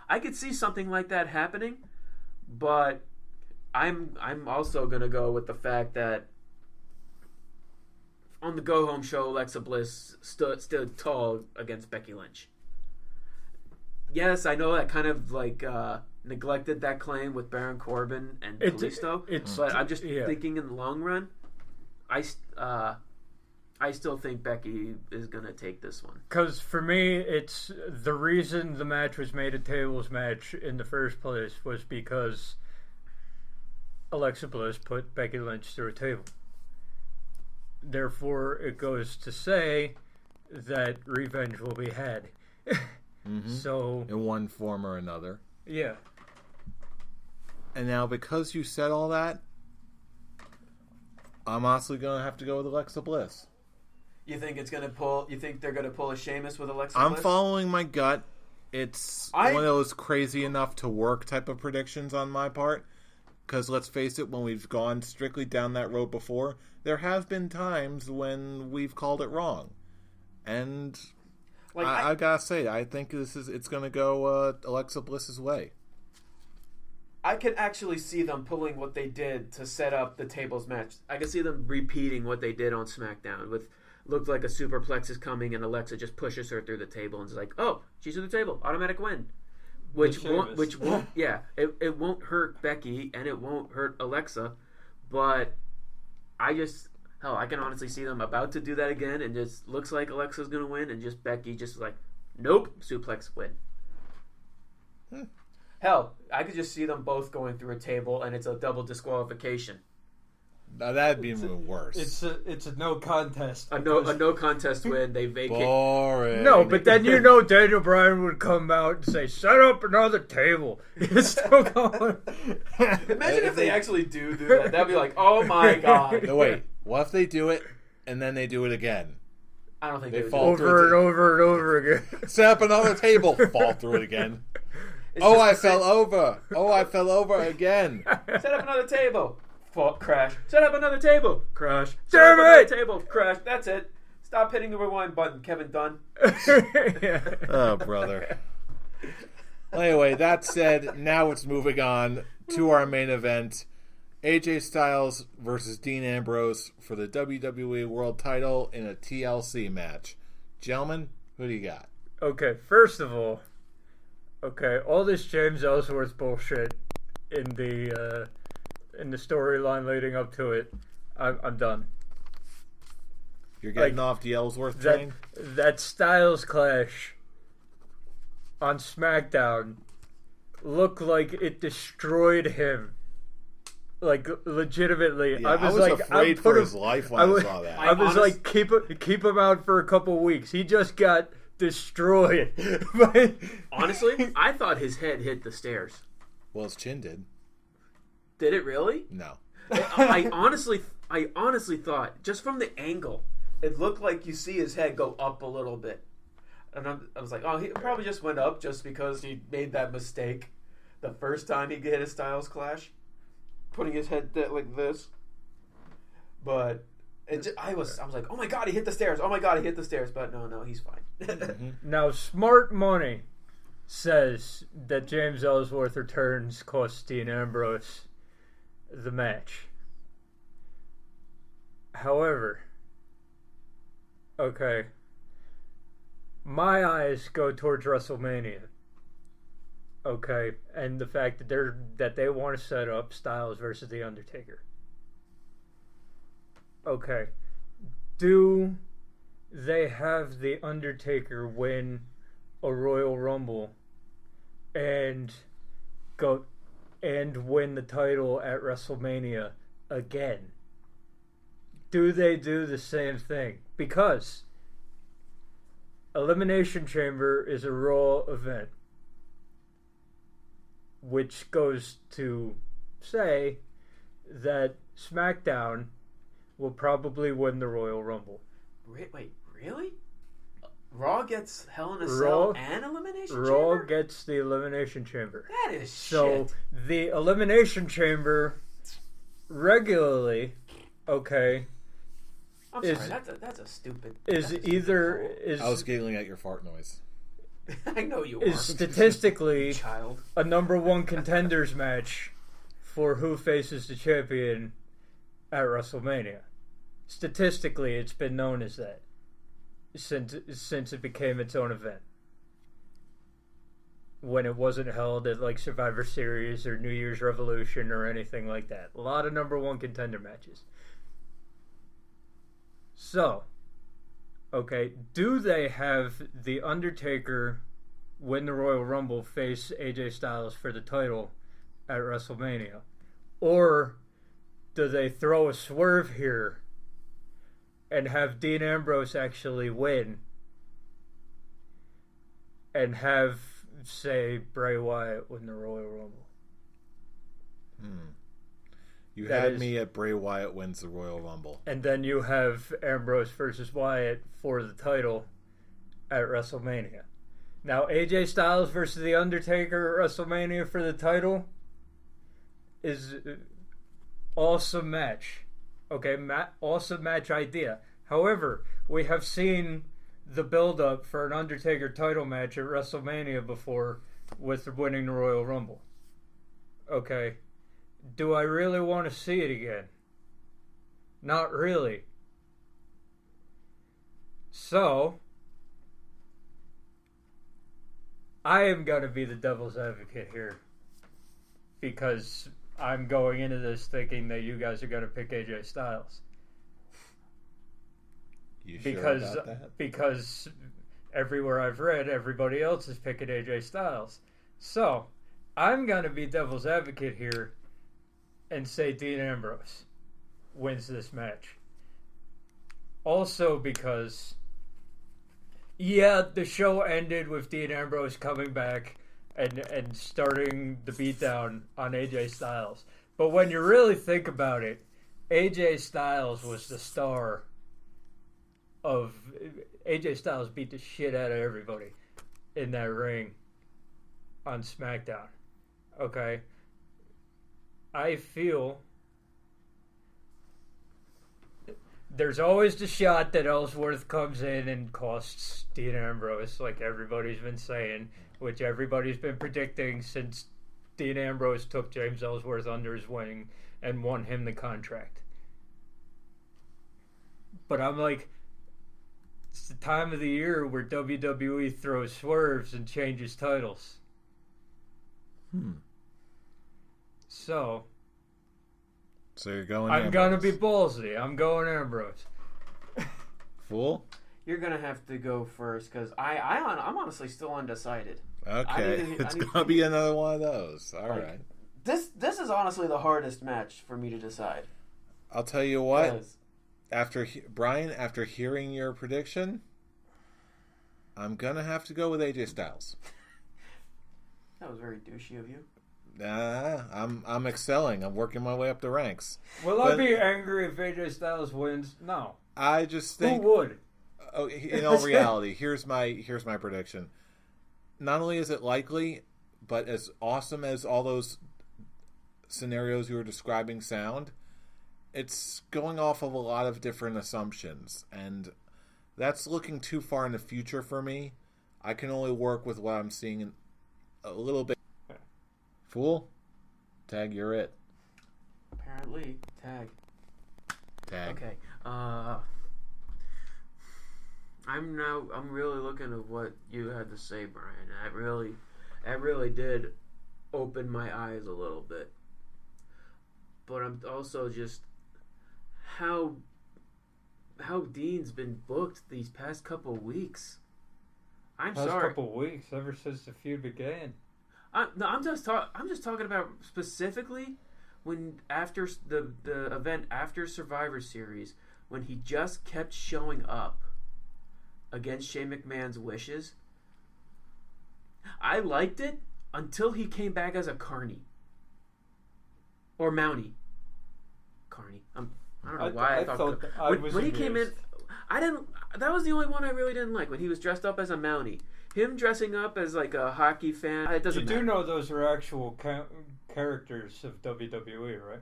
I could see something like that happening, but I'm also gonna go with the fact that on the go home show, Alexa Bliss stood tall against Becky Lynch. Yes, I know that kind of neglected that claim with Baron Corbin and Kalisto, but I'm just thinking in the long run, I still think Becky is gonna take this one. Because for me, it's the reason the match was made a tables match in the first place was because Alexa Bliss put Becky Lynch through a table. Therefore, it goes to say that revenge will be had. So, in one form or another. Yeah. And now, because you said all that, I'm honestly going to have to go with Alexa Bliss. You think it's gonna pull? You think they're gonna pull a Sheamus with Alexa I'm Bliss? following my gut. It's one of those crazy enough to work type of predictions on my part. Because let's face it, when we've gone strictly down that road before, there have been times when we've called it wrong. And I gotta say, I think it's gonna go Alexa Bliss's way. I can actually see them pulling what they did to set up the tables match. I can see them repeating what they did on SmackDown with looked like a superplex is coming and Alexa just pushes her through the table and is like, oh, she's through the table, automatic win. Which won't it won't hurt Becky and it won't hurt Alexa, but I can honestly see them about to do that again and just looks like Alexa's gonna win and just Becky just like, nope, suplex win. Hell, I could just see them both going through a table and it's a double disqualification. Now that'd be even worse. It's a no contest. A no contest win. They vacate. Boring. No, but then Daniel Bryan would come out and say, "Set up another table." It's still going. Imagine if they actually do that. That'd be like, oh my god. No, wait. What if they do it and then they do it again? I don't think they would fall over and over and over again. Set up another table. Fall through it again. I fell over. Oh, I fell over again. Set up another table. Crash. Set up another table. Crash. Set Damn up it! another table. Crash. That's it. Stop hitting the rewind button, Kevin Dunn. Oh, brother. Anyway, that said, now it's moving on to our main event. AJ Styles versus Dean Ambrose for the WWE World Title in a TLC match. Gentlemen, who do you got? Okay, first of all, all this James Ellsworth bullshit in the storyline leading up to it, I'm done. You're getting off the Ellsworth train? That Styles clash on SmackDown looked like it destroyed him. Like, legitimately. Yeah, I was afraid for his life when I saw that. I was like, keep him out for a couple weeks. He just got destroyed. Honestly, I thought his head hit the stairs. Well, his chin did. Did it really? No. I honestly thought, just from the angle, it looked like you see his head go up a little bit. And I was like, oh, he probably just went up just because he made that mistake the first time he hit a Styles clash, putting his head like this. But I was like, oh my god, he hit the stairs. Oh my god, he hit the stairs. But no, he's fine. Now, smart money says that James Ellsworth returns cost Dean Ambrose the match. However, my eyes go towards WrestleMania. And the fact that they want to set up Styles versus The Undertaker. Do they have The Undertaker win a Royal Rumble and win the title at WrestleMania again? Do they do the same thing? Because Elimination Chamber is a Raw event, which goes to say that SmackDown will probably win the Royal Rumble. Wait, really? Raw gets Hell in a Cell and Elimination Chamber? Raw gets the Elimination Chamber. That is so shit. The Elimination Chamber regularly, I'm sorry, that's a stupid... I was giggling at your fart noise. I know you is are. Statistically child. a number one contenders match for who faces the champion at WrestleMania. Statistically, it's been known as that since it became its own event. When it wasn't held at like Survivor Series or New Year's Revolution or anything like that. A lot of number one contender matches. So, okay, do they have The Undertaker win the Royal Rumble, face AJ Styles for the title at WrestleMania? Or do they throw a swerve here and have Dean Ambrose actually win and have, say, Bray Wyatt win the Royal Rumble? You had me at Bray Wyatt wins the Royal Rumble. And then you have Ambrose versus Wyatt for the title at WrestleMania. Now, AJ Styles versus The Undertaker at WrestleMania for the title is an awesome match. Okay, awesome match idea. However, we have seen the build-up for an Undertaker title match at WrestleMania before with winning the Royal Rumble. Okay, do I really want to see it again? Not really. So, I am going to be the devil's advocate here because I'm going into this thinking that you guys are going to pick AJ Styles. You sure about that? Because everywhere I've read, everybody else is picking AJ Styles. So, I'm going to be devil's advocate here and say Dean Ambrose wins this match. Also because, yeah, the show ended with Dean Ambrose coming back and starting the beatdown on AJ Styles. But when you really think about it, AJ Styles was the star of... AJ Styles beat the shit out of everybody in that ring on SmackDown. Okay? I feel there's always the shot that Ellsworth comes in and costs Dean Ambrose, like everybody's been saying, which everybody's been predicting since Dean Ambrose took James Ellsworth under his wing and won him the contract. But I'm like, it's the time of the year where WWE throws swerves and changes titles. So you're going I'm Ambrose. gonna be ballsy. I'm going Ambrose. Fool? You're gonna have to go first because I'm honestly still undecided. Okay, it's gonna be another one of those. All right. This is honestly the hardest match for me to decide. I'll tell you what. After hearing your prediction, I'm gonna have to go with AJ Styles. That was very douchey of you. I'm excelling. I'm working my way up the ranks. Will I be angry if AJ Styles wins? No. I just think. Who would? Oh, in all reality, here's my prediction. Not only is it likely, but as awesome as all those scenarios you were describing sound, it's going off of a lot of different assumptions, and that's looking too far in the future for me. I can only work with what I'm seeing a little bit. Fool? Tag, you're it. Apparently. Tag. Okay. I'm really looking at what you had to say, Brian. That really did open my eyes a little bit. But I'm also just how Dean's been booked these past couple weeks. I'm sorry. Couple weeks, ever since the feud began. I'm just talking about specifically when after the event after Survivor Series, when he just kept showing up against Shane McMahon's wishes. I liked it until he came back as a carny or Mountie. Carney. I don't know why I thought when he came in, I didn't. That was the only one I really didn't like, when he was dressed up as a Mountie. Him dressing up as like a hockey fan. It doesn't matter. You do know those are actual characters of WWE, right?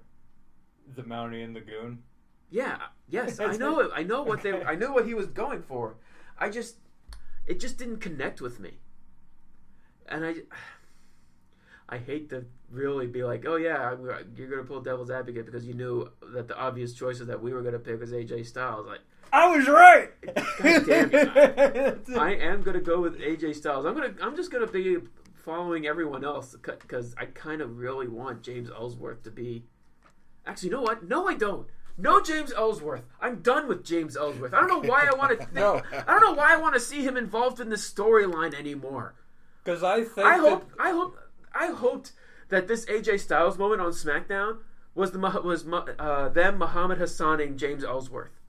The Mountie and the Goon. Yeah. Yes, I know it. I know what he was going for. It just didn't connect with me, and I hate to really be like, oh yeah, you're gonna pull devil's advocate because you knew that the obvious choices that we were gonna pick was AJ Styles. Like, I was right. God damn it. I am gonna go with AJ Styles. I'm just gonna be following everyone else because I kind of really want James Ellsworth to be. Actually, you know what? No, I don't. No James Ellsworth. I'm done with James Ellsworth. I don't know why I want to. I don't know why I want to see him involved in this storyline anymore. Because I hoped that this AJ Styles moment on SmackDown was them Muhammad Hassaning James Ellsworth,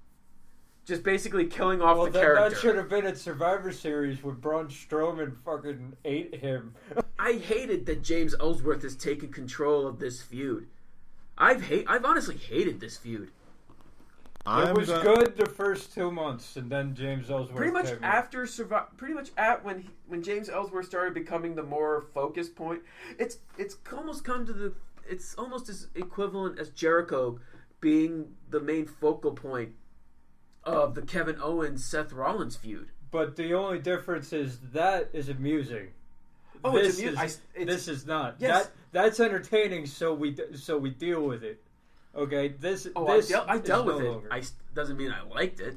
just basically killing off the character. That should have been at Survivor Series when Braun Strowman fucking ate him. I hated that James Ellsworth has taken control of this feud. I've honestly hated this feud. It was good the first 2 months, and then James Ellsworth. Pretty much when James Ellsworth started becoming the more focus point, it's almost come to it's almost as equivalent as Jericho being the main focal point of the Kevin Owens Seth Rollins feud. But the only difference is that is amusing. Oh, this is not. Yes. That's entertaining. So we deal with it. Okay. I dealt with it. Doesn't mean I liked it.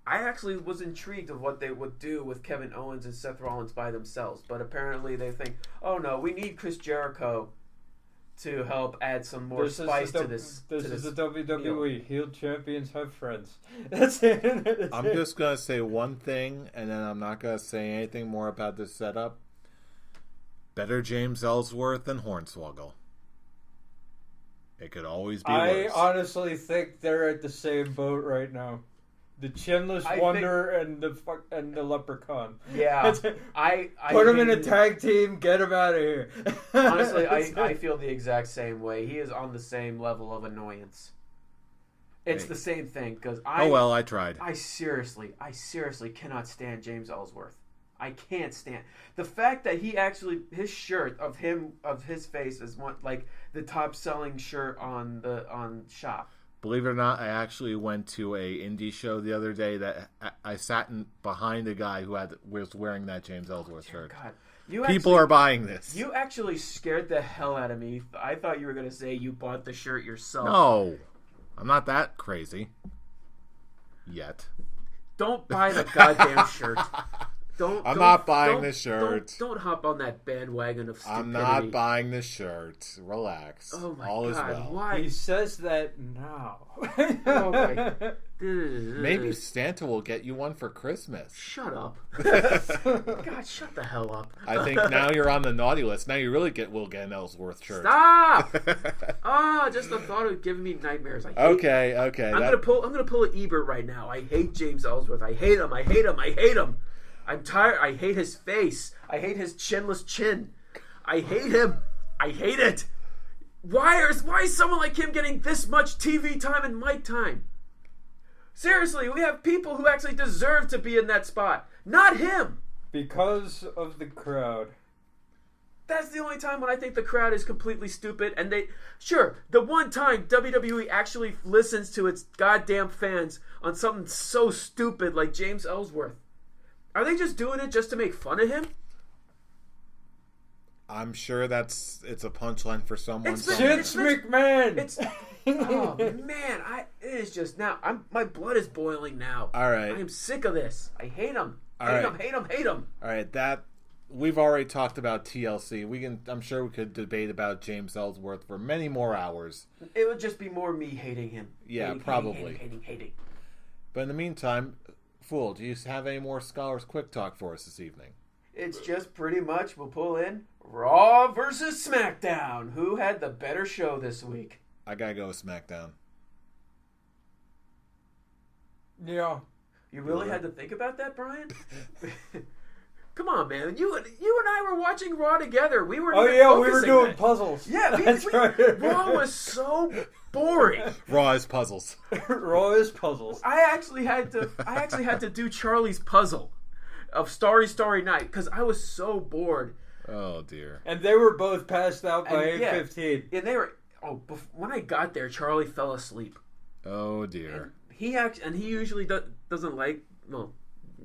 I actually was intrigued of what they would do with Kevin Owens and Seth Rollins by themselves. But apparently they think, oh no, we need Chris Jericho to help add some more spice to this. This is the WWE. Heel champions have friends. That's it. I'm just gonna say one thing, and then I'm not gonna say anything more about this setup. Better James Ellsworth than Hornswoggle. It could always be worse. I honestly think they're at the same boat right now. The Chinless Wonder and the Leprechaun. Yeah, I put him in a tag team. Get him out of here. Honestly, I feel the exact same way. He is on the same level of annoyance. It's the same thing because I tried. I seriously cannot stand James Ellsworth. I can't stand the fact that he actually his shirt of his face is one like the top selling shirt on Shop. Believe it or not, I actually went to a indie show the other day that I sat behind a guy who was wearing that James Ellsworth shirt. God. People are buying this. You actually scared the hell out of me. I thought you were going to say you bought the shirt yourself. No, I'm not that crazy yet. Don't buy the goddamn shirt. I'm not buying the shirt. Don't hop on that bandwagon of stupidity. I'm not buying the shirt. Relax. Oh my All God! is well. Why? He says that now. Oh my. Maybe Santa will get you one for Christmas. Shut up. God, shut the hell up. I think now you're on the naughty list. Now you really will get an Ellsworth shirt. Stop! Just the thought of giving me nightmares. Okay. I'm gonna pull an Ebert right now. I hate James Ellsworth. I hate him. I'm tired. I hate his face. I hate his chinless chin. I hate him. I hate it. Why is someone like him getting this much TV time and mic time? Seriously, we have people who actually deserve to be in that spot. Not him. Because of the crowd. That's the only time when I think the crowd is completely stupid. And the one time WWE actually listens to its goddamn fans on something so stupid like James Ellsworth. Are they just doing it just to make fun of him? I'm sure it's a punchline for someone. Vince McMahon. Oh man, it is just now. My blood is boiling now. All right, I am sick of this. I hate him. Hate him. All right, we've already talked about TLC. I'm sure we could debate about James Ellsworth for many more hours. It would just be more me hating him. Yeah, probably. Hating. But in the meantime, Fool, do you have any more Scholars Quick Talk for us this evening? It's just pretty much we'll pull in Raw versus SmackDown. Who had the better show this week? I gotta go with SmackDown. Yeah. You really had to think about that, Brian? Come on, man. You and I were watching Raw together. We were we were doing puzzles. Yeah, right. Raw was so boring. Raw is puzzles. Raw is puzzles. I actually had to do Charlie's puzzle of Starry Night because I was so bored. Oh dear. And they were both passed out by 8:15. And they were when I got there, Charlie fell asleep. Oh dear. And he usually doesn't like. Well,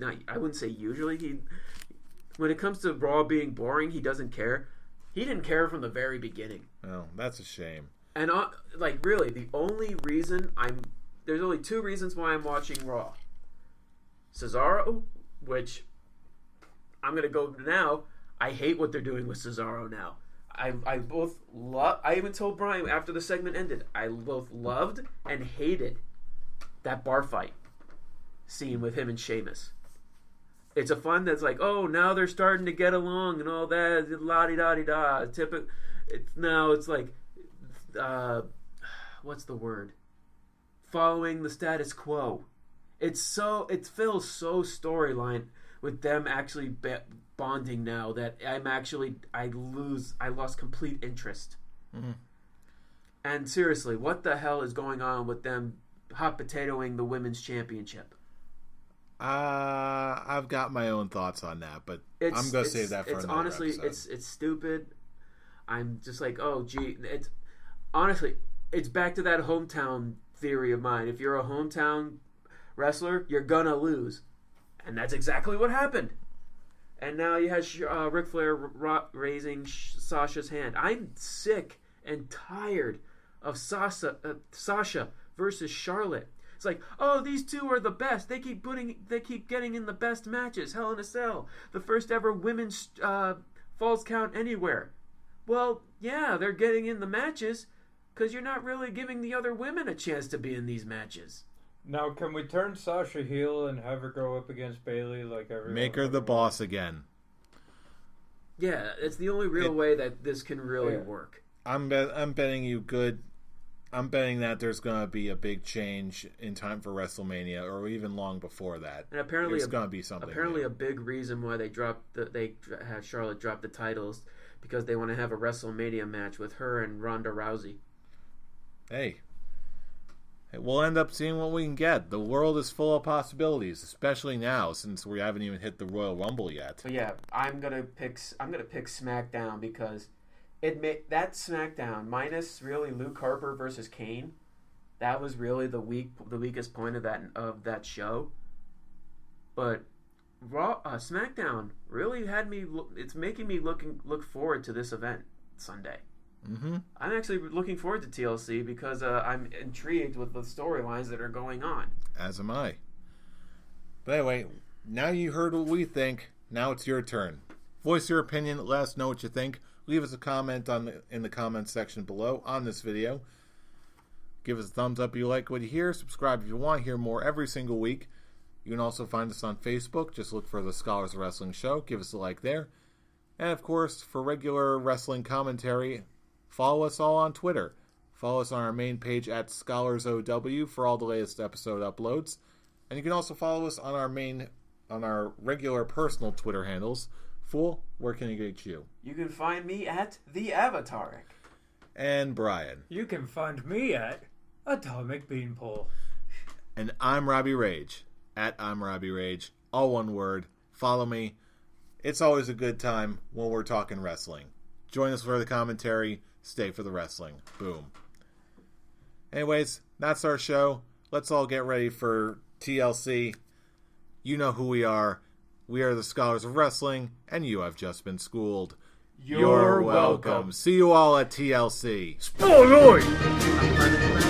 I wouldn't say usually. When it comes to Raw being boring, he doesn't care. He didn't care from the very beginning. Oh, that's a shame. And really, the only reason there's only two reasons why I'm watching Raw. Cesaro, which I'm gonna go now. I hate what they're doing with Cesaro now. I both love. I even told Brian after the segment ended, I both loved and hated that bar fight scene with him and Sheamus. It's a fun that's like, oh, now they're starting to get along and all that, la-di-da-di-da. Now it's like, what's the word? Following the status quo. It feels so storyline with them actually bonding now that I lost complete interest. Mm-hmm. And seriously, what the hell is going on with them hot potatoing the women's championship? I've got my own thoughts on that, but I'm gonna save that for another episode. It's stupid. I'm just like, oh gee, it's back to that hometown theory of mine. If you're a hometown wrestler, you're gonna lose, and that's exactly what happened. And now you had Ric Flair raising Sasha's hand. I'm sick and tired of Sasha versus Charlotte. It's like, oh, these two are the best. They keep getting in the best matches. Hell in a Cell, the first ever women's Falls Count Anywhere. Well, yeah, they're getting in the matches because you're not really giving the other women a chance to be in these matches. Now, can we turn Sasha heel and have her go up against Bayley like everyone? Make her the boss again. Yeah, it's the only real way that this can really work. I'm betting you good. I'm betting that there's going to be a big change in time for WrestleMania, or even long before that. And apparently, it's going to be something. Apparently, a big reason why they had Charlotte drop the titles because they want to have a WrestleMania match with her and Ronda Rousey. Hey, we'll end up seeing what we can get. The world is full of possibilities, especially now since we haven't even hit the Royal Rumble yet. But yeah, I'm gonna pick SmackDown because that SmackDown minus really Luke Harper versus Kane, that was really the weakest point of that show. But Raw, SmackDown really had me. It's making me look forward to this event Sunday. Mm-hmm. I'm actually looking forward to TLC because I'm intrigued with the storylines that are going on. As am I. But anyway, now you heard what we think. Now it's your turn. Voice your opinion. Let us know what you think. Leave us a comment in the comments section below on this video. Give us a thumbs up if you like what you hear. Subscribe if you want to hear more every single week. You can also find us on Facebook. Just look for the Scholars of Wrestling Show. Give us a like there. And of course, for regular wrestling commentary, follow us all on Twitter. Follow us on our main page at ScholarsOW for all the latest episode uploads. And you can also follow us on our regular personal Twitter handles. Fool, where can you get you? You can find me at The Avataric. And Brian. You can find me at Atomic Beanpole. And I'm Robbie Rage. At I'm Robbie Rage. All one word. Follow me. It's always a good time when we're talking wrestling. Join us for the commentary. Stay for the wrestling. Boom. Anyways, that's our show. Let's all get ready for TLC. You know who we are. We are the Scholars of Wrestling, and you have just been schooled. You're welcome. See you all at TLC. Spoiler! Spoiler!